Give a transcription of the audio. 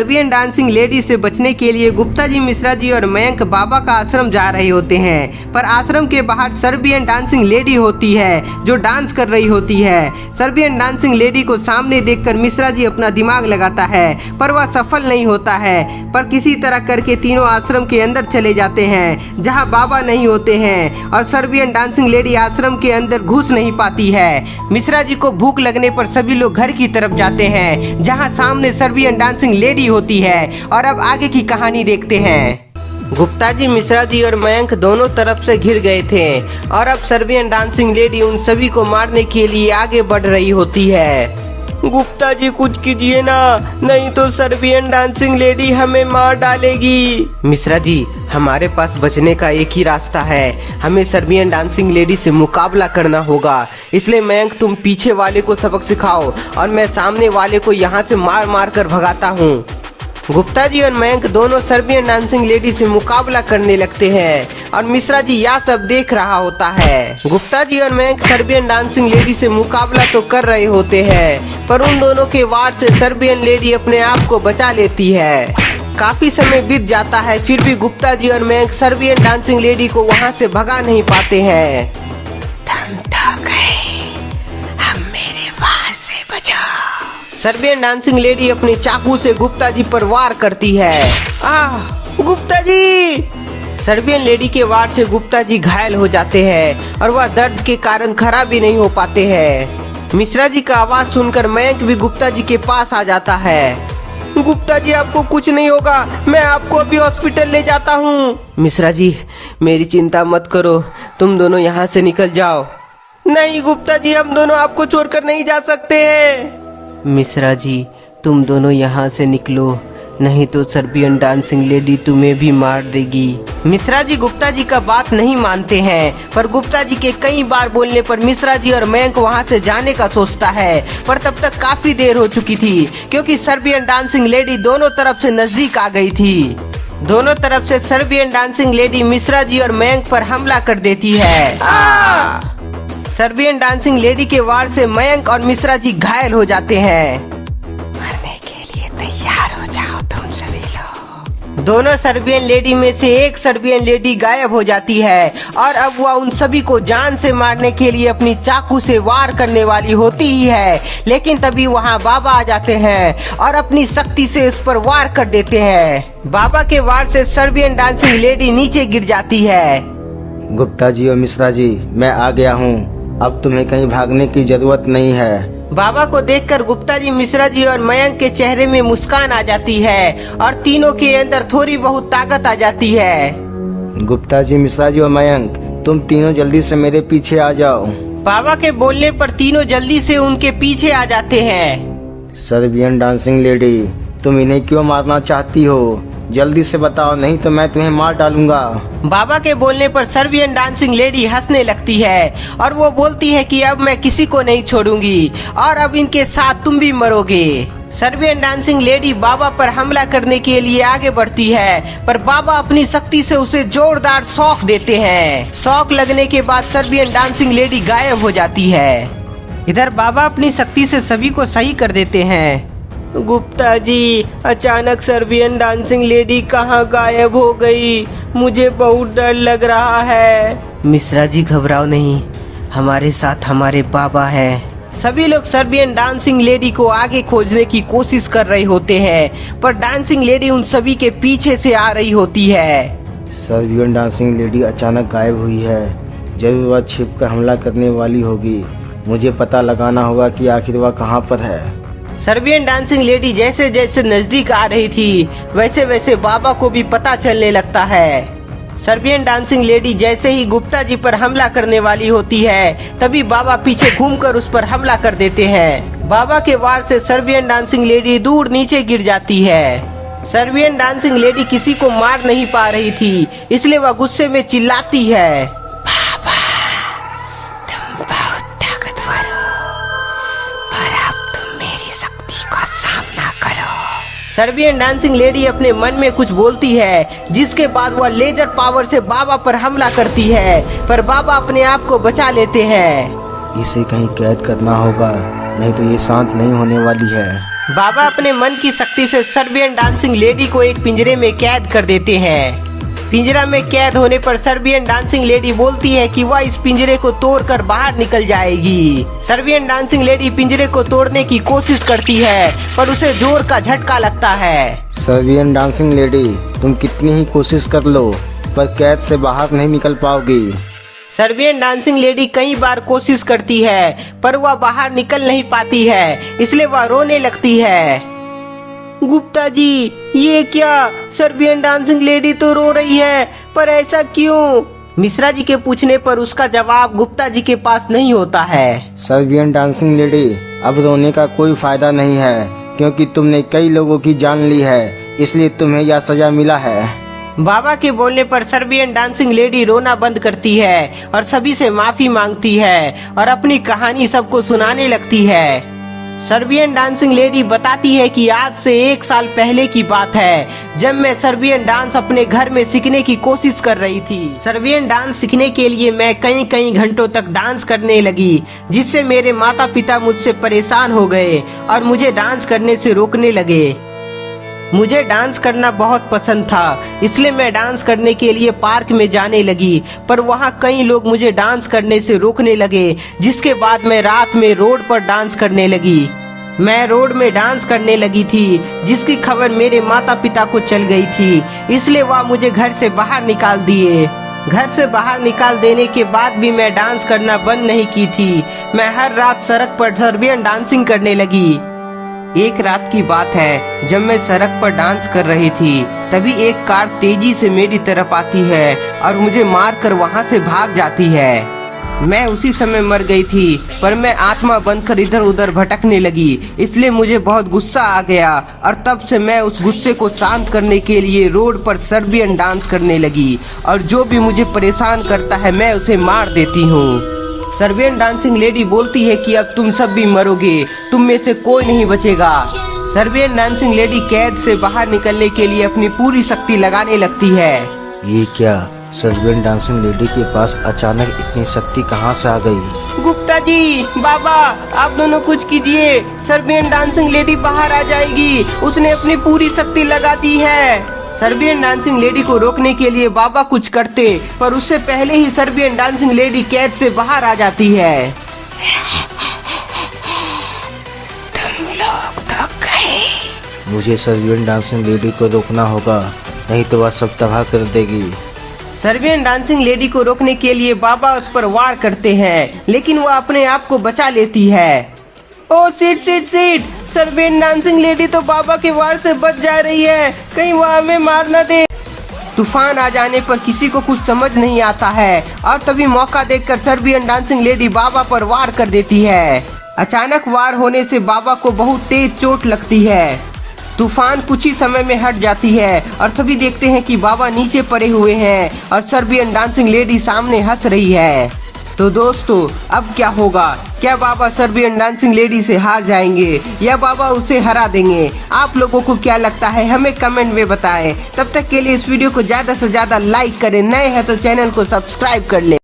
Serbian dancing lady से बचने के लिए गुप्ता जी, मिश्रा जी और मयंक बाबा का आश्रम जा रहे होते हैं। पर आश्रम के बाहर सर्बियन डांसिंग लेडी होती है जो डांस कर रही होती है। सर्बियन डांसिंग लेडी को सामने देखकर मिश्रा जी अपना दिमाग लगाता है पर वह सफल नहीं होता है। पर किसी तरह करके तीनों आश्रम के अंदर चले जाते हैं जहां बाबा नहीं होते हैं और सर्बियन डांसिंग लेडी आश्रम के अंदर घुस नहीं पाती है। मिश्रा जी को भूख लगने पर सभी लोग घर की तरफ जाते हैं जहां सामने सर्बियन डांसिंग लेडी होती है। और अब आगे की कहानी देखते हैं। गुप्ता जी, मिश्रा जी और मयंक दोनों तरफ से घिर गए थे और अब सर्बियन डांसिंग लेडी उन सभी को मारने के लिए आगे बढ़ रही होती है। गुप्ता जी कुछ कीजिए ना, नहीं तो सर्बियन डांसिंग लेडी हमें मार डालेगी। मिश्रा जी, हमारे पास बचने का एक ही रास्ता है, हमें सर्बियन डांसिंग लेडी से मुकाबला करना होगा। इसलिए मयंक तुम पीछे वाले को सबक सिखाओ और मैं सामने वाले को यहाँ से मार मार कर भगाता हूँ। गुप्ता जी और मयंक दोनों सर्बियन डांसिंग लेडी से मुकाबला करने लगते हैं और मिश्रा जी यह सब देख रहा होता है। गुप्ता जी और मयंक सर्बियन डांसिंग लेडी से मुकाबला तो कर रहे होते हैं पर उन दोनों के वार से सर्बियन लेडी अपने आप को बचा लेती है। काफी समय बीत जाता है फिर भी गुप्ता जी और मयंक सर्बियन डांसिंग लेडी को वहाँ से भगा नहीं पाते हैं। तुम तो गए, अब मेरे वार से बचो। सर्बियन डांसिंग लेडी अपनी चाकू से गुप्ता जी पर वार करती है। गुप्ता जी! सर्बियन लेडी के वार से गुप्ता जी घायल हो जाते हैं और वह दर्द के कारण खड़ा भी नहीं हो पाते हैं। मिश्रा जी का आवाज सुनकर मयंक भी गुप्ता जी के पास आ जाता है। गुप्ता जी, आपको कुछ नहीं होगा, मैं आपको अभी हॉस्पिटल ले जाता हूँ। मिश्रा जी, मेरी चिंता मत करो, तुम दोनों यहाँ से निकल जाओ। नहीं गुप्ता जी, हम दोनों आपको छोड़कर नहीं जा सकते हैं। मिश्रा जी, तुम दोनों यहाँ से निकलो, नहीं तो सर्बियन डांसिंग लेडी तुम्हें भी मार देगी। मिश्रा जी गुप्ता जी का बात नहीं मानते हैं पर गुप्ता जी के कई बार बोलने पर मिश्रा जी और मयंक वहाँ से जाने का सोचता है। पर तब तक काफी देर हो चुकी थी क्योंकि सर्बियन डांसिंग लेडी दोनों तरफ से नजदीक आ गई थी। दोनों तरफ से Serbian dancing lady Mishra ji और मयंक पर हमला कर देती है। सर्बियन डांसिंग लेडी के वार से मयंक और मिश्रा जी घायल हो जाते हैं। मरने के लिए तैयार हो जाओ तुम सभी लोग। दोनों सर्बियन लेडी में से एक सर्बियन लेडी गायब हो जाती है और अब वह उन सभी को जान से मारने के लिए अपनी चाकू से वार करने वाली होती ही है। लेकिन तभी वहां बाबा आ जाते हैं और अपनी शक्ति से उस पर वार कर देते हैं। बाबा के वार से सर्बियन डांसिंग लेडी नीचे गिर जाती है। गुप्ता जी और मिश्रा जी, मैं आ गया हूँ, अब तुम्हें कहीं भागने की जरूरत नहीं है। बाबा को देखकर गुप्ता जी, मिश्रा जी और मयंक के चेहरे में मुस्कान आ जाती है और तीनों के अंदर थोड़ी बहुत ताकत आ जाती है। गुप्ता जी, मिश्रा जी और मयंक, तुम तीनों जल्दी से मेरे पीछे आ जाओ। बाबा के बोलने पर तीनों जल्दी से उनके पीछे आ जाते हैं। सर्बियन डांसिंग लेडी, तुम इन्हें क्यों मारना चाहती हो? जल्दी से बताओ, नहीं तो मैं तुम्हें मार डालूंगा। बाबा के बोलने पर सर्बियन डांसिंग लेडी हंसने लगती है और वो बोलती है कि अब मैं किसी को नहीं छोड़ूंगी और अब इनके साथ तुम भी मरोगे। सर्बियन डांसिंग लेडी बाबा पर हमला करने के लिए आगे बढ़ती है पर बाबा अपनी शक्ति से उसे जोरदार शॉक देते हैं। शॉक लगने के बाद सर्बियन डांसिंग लेडी गायब हो जाती है। इधर बाबा अपनी शक्ति से सभी को सही कर देते हैं। गुप्ता जी, अचानक सर्बियन डांसिंग लेडी कहाँ गायब हो गई? मुझे बहुत डर लग रहा है। मिश्रा जी, घबराओ नहीं, हमारे साथ हमारे बाबा हैं। सभी लोग सर्बियन डांसिंग लेडी को आगे खोजने की कोशिश कर रहे होते हैं पर डांसिंग लेडी उन सभी के पीछे से आ रही होती है। सर्बियन डांसिंग लेडी अचानक गायब हुई है, जरूर वह छिप कर हमला करने वाली होगी। मुझे पता लगाना होगा कि आखिर वह कहाँ पर है। सर्बियन डांसिंग लेडी जैसे जैसे नजदीक आ रही थी वैसे वैसे बाबा को भी पता चलने लगता है। सर्बियन डांसिंग लेडी जैसे ही गुप्ता जी पर हमला करने वाली होती है तभी बाबा पीछे घूमकर उस पर हमला कर देते हैं। बाबा के वार से सर्बियन डांसिंग लेडी दूर नीचे गिर जाती है। सर्बियन डांसिंग लेडी किसी को मार नहीं पा रही थी इसलिए वह गुस्से में चिल्लाती है, बाबा, तुम बहुत ताकतवर हो पर अब तुम मेरी शक्ति का सामना करो। सर्बियन डांसिंग लेडी अपने मन में कुछ बोलती है जिसके बाद वह लेजर पावर से बाबा पर हमला करती है पर बाबा अपने आप को बचा लेते हैं। इसे कहीं कैद करना होगा, नहीं तो ये शांत नहीं होने वाली है। बाबा अपने मन की शक्ति से सर्बियन डांसिंग लेडी को एक पिंजरे में कैद कर देते हैं। पिंजरा में कैद होने पर सर्बियन डांसिंग लेडी बोलती है कि वह इस पिंजरे को तोड़कर बाहर निकल जाएगी। सर्बियन डांसिंग लेडी पिंजरे को तोड़ने की कोशिश करती है पर उसे जोर का झटका लगता है। सर्बियन डांसिंग लेडी, तुम कितनी ही कोशिश कर लो पर कैद से बाहर नहीं निकल पाओगी। सर्बियन डांसिंग लेडी कई बार कोशिश करती है पर वह बाहर निकल नहीं पाती है, इसलिए वह रोने लगती है। गुप्ता जी, ये क्या? सर्बियन डांसिंग लेडी तो रो रही है, पर ऐसा क्यों? मिश्रा जी के पूछने पर उसका जवाब गुप्ता जी के पास नहीं होता है। सर्बियन डांसिंग लेडी, अब रोने का कोई फायदा नहीं है क्योंकि तुमने कई लोगों की जान ली है, इसलिए तुम्हें यह सजा मिला है। बाबा के बोलने पर सर्बियन डांसिंग लेडी रोना बंद करती है और सभी से माफी मांगती है और अपनी कहानी सबको सुनाने लगती है। सर्बियन डांसिंग लेडी बताती है कि आज से 1 साल पहले की बात है, जब मैं सर्बियन डांस अपने घर में सीखने की कोशिश कर रही थी। सर्बियन डांस सीखने के लिए मैं कई घंटों तक डांस करने लगी, जिससे मेरे माता पिता मुझसे परेशान हो गए और मुझे डांस करने से रोकने लगे। मुझे डांस करना बहुत पसंद था, इसलिए मैं डांस करने के लिए पार्क में जाने लगी, पर वहाँ कई लोग मुझे डांस करने से रोकने लगे, जिसके बाद मैं रात में रोड पर डांस करने लगी। मैं रोड में डांस करने लगी थी, जिसकी खबर मेरे माता पिता को चल गई थी, इसलिए वह मुझे घर से बाहर निकाल दिए। घर से बाहर निकाल देने के बाद भी मैं डांस करना बंद नहीं की थी। मैं हर रात सड़क पर सर्बियन डांसिंग करने लगी। एक रात की बात है, जब मैं सड़क पर डांस कर रही थी, तभी एक कार तेजी से मेरी तरफ आती है और मुझे मारकर वहां से भाग जाती है। मैं उसी समय मर गई थी, पर मैं आत्मा बनकर इधर उधर भटकने लगी, इसलिए मुझे बहुत गुस्सा आ गया और तब से मैं उस गुस्से को शांत करने के लिए रोड पर सर्बियन डांस करने लगी और जो भी मुझे परेशान करता है मैं उसे मार देती हूँ। सर्बियन डांसिंग लेडी बोलती है कि अब तुम सब भी मरोगे, तुम में से कोई नहीं बचेगा। सर्बियन डांसिंग लेडी कैद से बाहर निकलने के लिए अपनी पूरी शक्ति लगाने लगती है। ये क्या? सर्बियन डांसिंग लेडी के पास अचानक इतनी शक्ति कहाँ से आ गई? गुप्ता जी, बाबा, आप दोनों कुछ कीजिए, सर्बियन डांसिंग लेडी बाहर आ जाएगी, उसने अपनी पूरी शक्ति लगा दी है। सर्बियन डांसिंग लेडी को रोकने के लिए बाबा कुछ करते, पर उससे पहले ही सर्बियन डांसिंग लेडी कैद से बाहर आ जाती है। तुम लोग तो गए। मुझे सर्बियन डांसिंग लेडी को रोकना होगा, नहीं तो वह सब तबाह कर देगी। सर्बियन डांसिंग लेडी को रोकने के लिए बाबा उस पर वार करते हैं, लेकिन वह अपने आप को बचा लेती है। ओ सीट! सर्बियन डांसिंग लेडी तो बाबा के वार से बच जा रही है, कहीं वह हमें मार न दे। तूफान आ जाने पर किसी को कुछ समझ नहीं आता है और तभी मौका देखकर सर्बियन डांसिंग लेडी बाबा पर वार कर देती है। अचानक वार होने से बाबा को बहुत तेज चोट लगती है। तूफान कुछ ही समय में हट जाती है और सभी देखते हैं कि बाबा नीचे पड़े हुए हैं और सर्बियन डांसिंग लेडी सामने हंस रही है। तो दोस्तों, अब क्या होगा? क्या बाबा सर्बियन डांसिंग लेडी से हार जाएंगे या बाबा उसे हरा देंगे? आप लोगों को क्या लगता है, हमें कमेंट में बताएं। तब तक के लिए इस वीडियो को ज़्यादा से ज़्यादा लाइक करें, नए हैं तो चैनल को सब्सक्राइब कर लें।